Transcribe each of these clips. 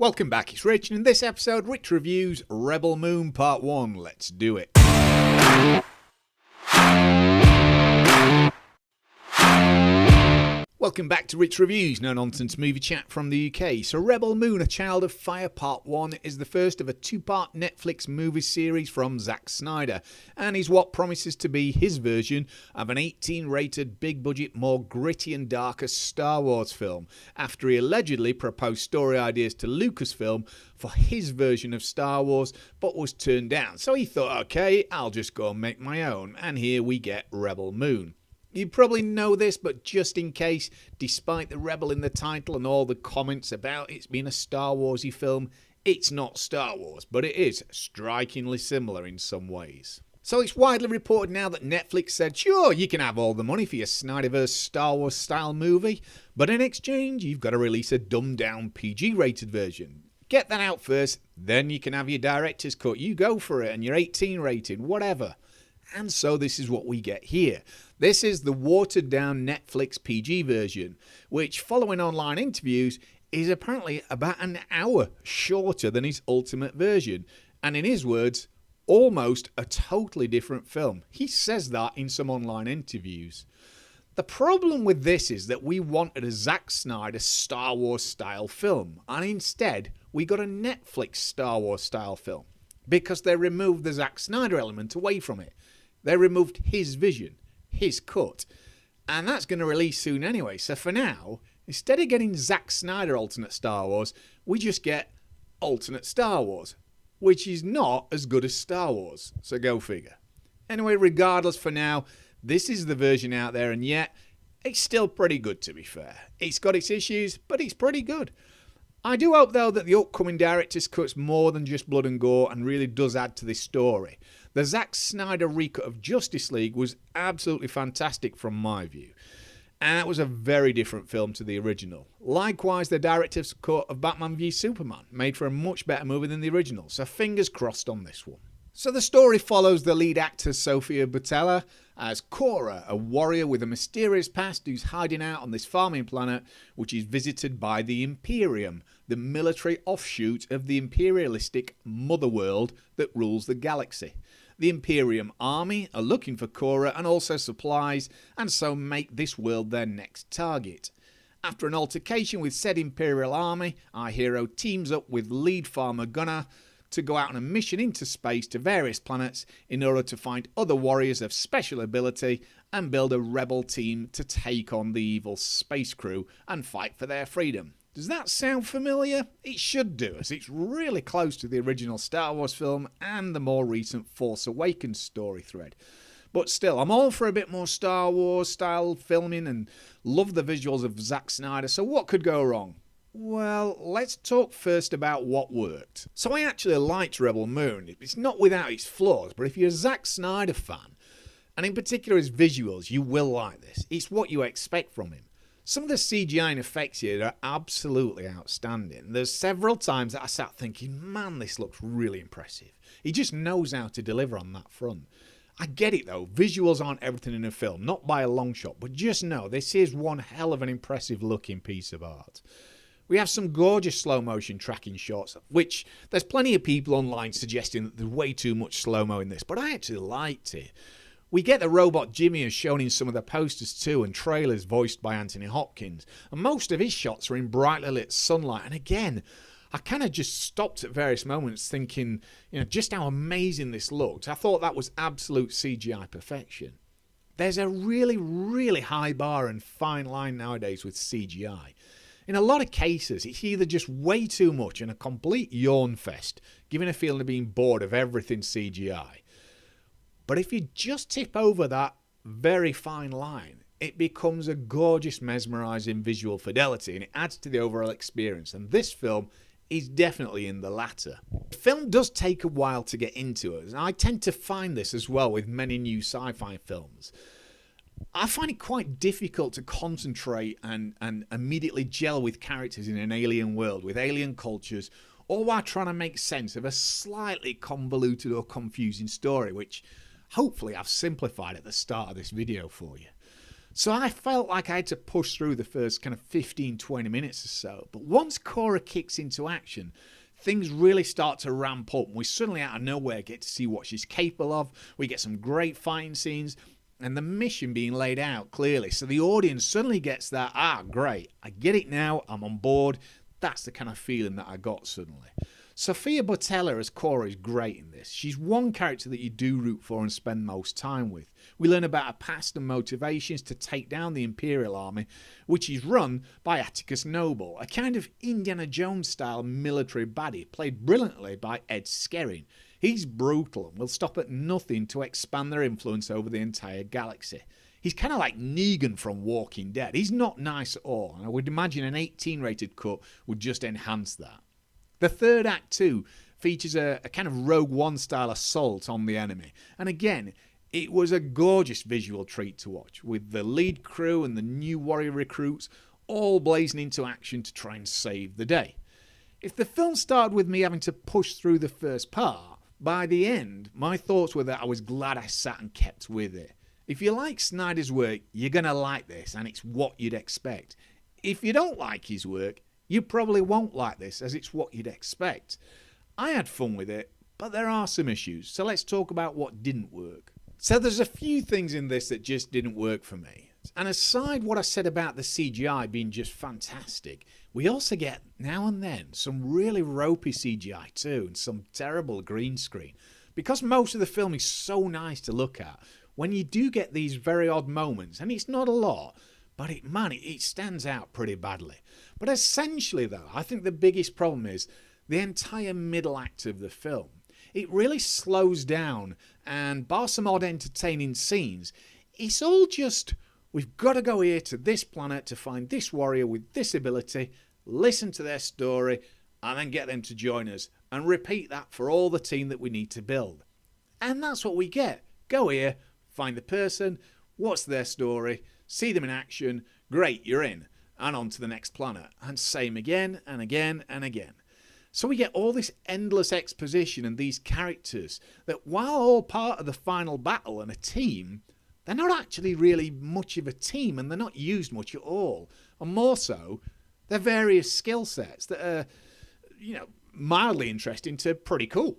Welcome back, it's Rich, and in this episode, Rich reviews Rebel Moon Part 1. Let's do it. Welcome back to Rich Reviews, no nonsense movie chat from the UK. So Rebel Moon, A Child of Fire Part 1 is the first of a two-part Netflix movie series from Zack Snyder, and is what promises to be his version of an 18-rated, big-budget, more gritty and darker Star Wars film, after he allegedly proposed story ideas to Lucasfilm for his version of Star Wars, but was turned down. So he thought, okay, I'll just go and make my own, and here we get Rebel Moon. You probably know this, but just in case, despite the Rebel in the title and all the comments about it's being a Star Warsy film, it's not Star Wars, but it is strikingly similar in some ways. So it's widely reported now that Netflix said, sure, you can have all the money for your Snyderverse Star Wars style movie, but in exchange, you've got to release a dumbed down PG rated version. Get that out first, then you can have your director's cut. You go for it, and your 18 rated, whatever. And so this is what we get here. This is the watered down Netflix PG version, which, following online interviews, is apparently about an hour shorter than his ultimate version. And in his words, almost a totally different film. He says that in some online interviews. The problem with this is that we wanted a Zack Snyder Star Wars style film, and instead we got a Netflix Star Wars style film, because they removed the Zack Snyder element away from it. They removed his vision, his cut, and that's going to release soon anyway. So for now, instead of getting Zack Snyder alternate Star Wars, we just get alternate Star Wars, which is not as good as Star Wars, so go figure. Anyway, regardless, for now, this is the version out there, and yet it's still pretty good, to be fair. It's got its issues, but it's pretty good. I do hope, though, that the upcoming director's cut's more than just blood and gore and really does add to this story. The Zack Snyder recut of Justice League was absolutely fantastic from my view, and it was a very different film to the original. Likewise, the director's cut of Batman v Superman made for a much better movie than the original, so fingers crossed on this one. So the story follows the lead actor Sofia Boutella as Cora, a warrior with a mysterious past who's hiding out on this farming planet which is visited by the Imperium, the military offshoot of the imperialistic mother world that rules the galaxy. The Imperium army are looking for Cora and also supplies, and so make this world their next target. After an altercation with said Imperial army, our hero teams up with lead farmer Gunnar to go out on a mission into space to various planets in order to find other warriors of special ability and build a rebel team to take on the evil space crew and fight for their freedom. Does that sound familiar? It should do, as it's really close to the original Star Wars film and the more recent Force Awakens story thread. But still, I'm all for a bit more Star Wars style filming and love the visuals of Zack Snyder, so what could go wrong? Well, let's talk first about what worked. So I actually liked Rebel Moon. It's not without its flaws, but if you're a Zack Snyder fan, and in particular his visuals, you will like this. It's what you expect from him. Some of the CGI and effects here are absolutely outstanding. There's several times that I sat thinking, man, this looks really impressive. He just knows how to deliver on that front. I get it though, visuals aren't everything in a film, not by a long shot, but just know this is one hell of an impressive looking piece of art. We have some gorgeous slow motion tracking shots, which there's plenty of people online suggesting that there's way too much slow-mo in this, but I actually liked it. We get the robot Jimmy as shown in some of the posters too, and trailers voiced by Anthony Hopkins, and most of his shots are in brightly lit sunlight, and again, I kind of just stopped at various moments thinking, just how amazing this looked. I thought that was absolute CGI perfection. There's a really, really high bar and fine line nowadays with CGI. In a lot of cases, it's either just way too much and a complete yawn fest, giving a feeling of being bored of everything CGI. But if you just tip over that very fine line, it becomes a gorgeous, mesmerising visual fidelity, and it adds to the overall experience, and this film is definitely in the latter. The film does take a while to get into it, and I tend to find this as well with many new sci-fi films. I find it quite difficult to concentrate and immediately gel with characters in an alien world, with alien cultures, or while trying to make sense of a slightly convoluted or confusing story, which hopefully I've simplified at the start of this video for you. So I felt like I had to push through the first kind of 15-20 minutes or so. But once Cora kicks into action, things really start to ramp up. We suddenly out of nowhere get to see what she's capable of. We get some great fighting scenes and the mission being laid out clearly. So the audience suddenly gets that, great, I get it now, I'm on board. That's the kind of feeling that I got suddenly. Sofia Boutella as Cora is great in this. She's one character that you do root for and spend most time with. We learn about her past and motivations to take down the Imperial Army, which is run by Atticus Noble, a kind of Indiana Jones-style military baddie, played brilliantly by Ed Skerrin. He's brutal and will stop at nothing to expand their influence over the entire galaxy. He's kind of like Negan from Walking Dead. He's not nice at all, and I would imagine an 18-rated cut would just enhance that. The third act too features a kind of Rogue One style assault on the enemy. And again, it was a gorgeous visual treat to watch, with the lead crew and the new warrior recruits all blazing into action to try and save the day. If the film started with me having to push through the first part, by the end, my thoughts were that I was glad I sat and kept with it. If you like Snyder's work, you're going to like this, and it's what you'd expect. If you don't like his work, you probably won't like this, as it's what you'd expect. I had fun with it, but there are some issues, so let's talk about what didn't work. So there's a few things in this that just didn't work for me. And aside what I said about the CGI being just fantastic, we also get, now and then, some really ropey CGI too, and some terrible green screen. Because most of the film is so nice to look at, when you do get these very odd moments, and it's not a lot, but it stands out pretty badly. But essentially though, I think the biggest problem is the entire middle act of the film. It really slows down, and bar some odd entertaining scenes, it's all just, we've got to go here to this planet to find this warrior with this ability, listen to their story, and then get them to join us, and repeat that for all the team that we need to build. And that's what we get. Go here, find the person, what's their story, see them in action, great, you're in, and on to the next planet, and same again and again and again. So we get all this endless exposition and these characters that, while all part of the final battle and a team, they're not actually really much of a team, and they're not used much at all. And more so, they're various skill sets that are, mildly interesting to pretty cool.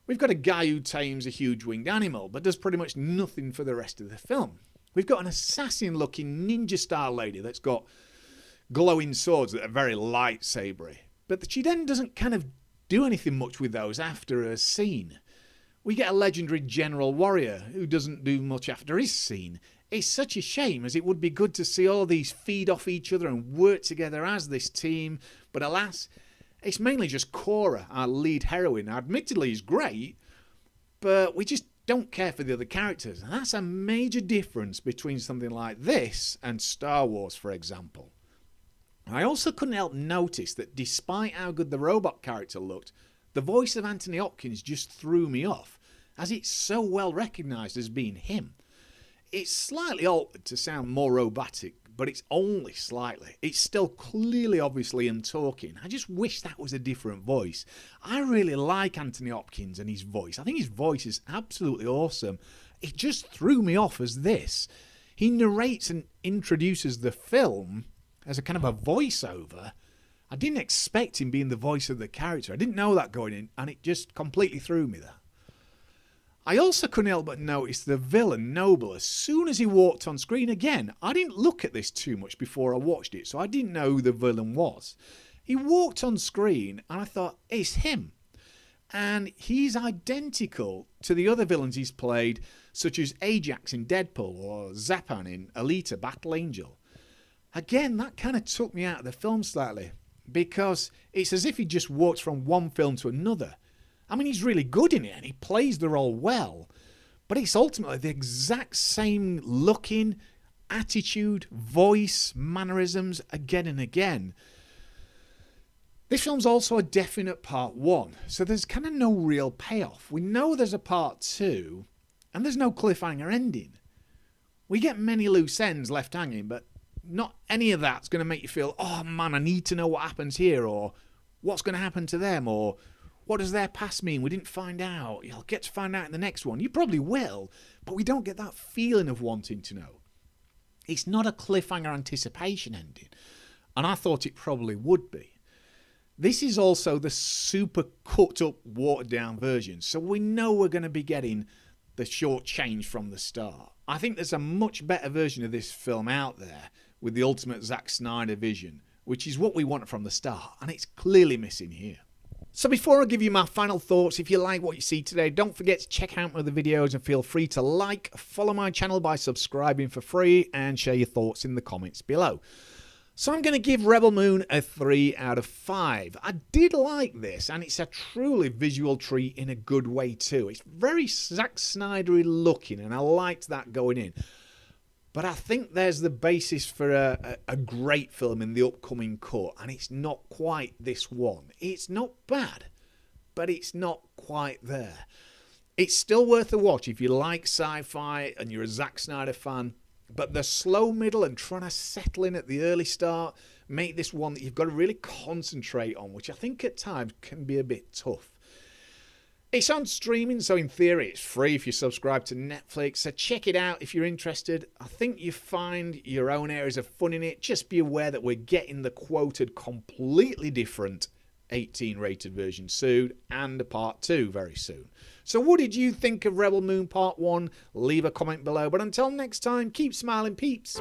We've got a guy who tames a huge winged animal, but does pretty much nothing for the rest of the film. We've got an assassin-looking ninja-style lady that's got glowing swords that are very lightsabery, but she then doesn't kind of do anything much with those after a scene. We get a legendary general warrior who doesn't do much after his scene. It's such a shame, as it would be good to see all these feed off each other and work together as this team, but alas, it's mainly just Cora, our lead heroine. Admittedly, is great, but we just don't care for the other characters. And that's a major difference between something like this and Star Wars, for example. I also couldn't help notice that despite how good the robot character looked, the voice of Anthony Hopkins just threw me off, as it's so well recognised as being him. It's slightly altered to sound more robotic, but it's only slightly. It's still clearly obviously him talking. I just wish that was a different voice. I really like Anthony Hopkins and his voice. I think his voice is absolutely awesome. It just threw me off as this. He narrates and introduces the film as a kind of a voiceover. I didn't expect him being the voice of the character. I didn't know that going in, and it just completely threw me there. I also couldn't help but notice the villain, Noble, as soon as he walked on screen. Again, I didn't look at this too much before I watched it, so I didn't know who the villain was. He walked on screen, and I thought, it's him. And he's identical to the other villains he's played, such as Ajax in Deadpool or Zapan in Alita Battle Angel. Again, that kind of took me out of the film slightly, because it's as if he just walked from one film to another. I mean, he's really good in it, and he plays the role well, but it's ultimately the exact same looking, attitude, voice, mannerisms again and again. This film's also a definite part 1, so there's kind of no real payoff. We know there's a part 2, and there's no cliffhanger ending. We get many loose ends left hanging, but not any of that's going to make you feel, oh man, I need to know what happens here, or what's going to happen to them, or what does their past mean? We didn't find out. You'll get to find out in the next one. You probably will, but we don't get that feeling of wanting to know. It's not a cliffhanger anticipation ending, and I thought it probably would be. This is also the super cut up, watered down version, so we know we're going to be getting the short change from the start. I think there's a much better version of this film out there with the ultimate Zack Snyder vision, which is what we wanted from the start, and it's clearly missing here. So before I give you my final thoughts, if you like what you see today, don't forget to check out my other videos and feel free to like, follow my channel by subscribing for free, and share your thoughts in the comments below. So I'm going to give Rebel Moon a 3 out of 5. I did like this, and it's a truly visual treat in a good way too. It's very Zack Snyder-y looking, and I liked that going in. But I think there's the basis for a great film in the upcoming cut, and it's not quite this one. It's not bad, but it's not quite there. It's still worth a watch if you like sci-fi and you're a Zack Snyder fan. But the slow middle and trying to settle in at the early start make this one that you've got to really concentrate on, which I think at times can be a bit tough. It's on streaming, so in theory it's free if you subscribe to Netflix, so check it out if you're interested. I think you find your own areas of fun in it. Just be aware that we're getting the quoted completely different 18 rated version soon, and a part 2 very soon. So what did you think of Rebel Moon Part 1? Leave a comment below, but until next time, keep smiling, peeps.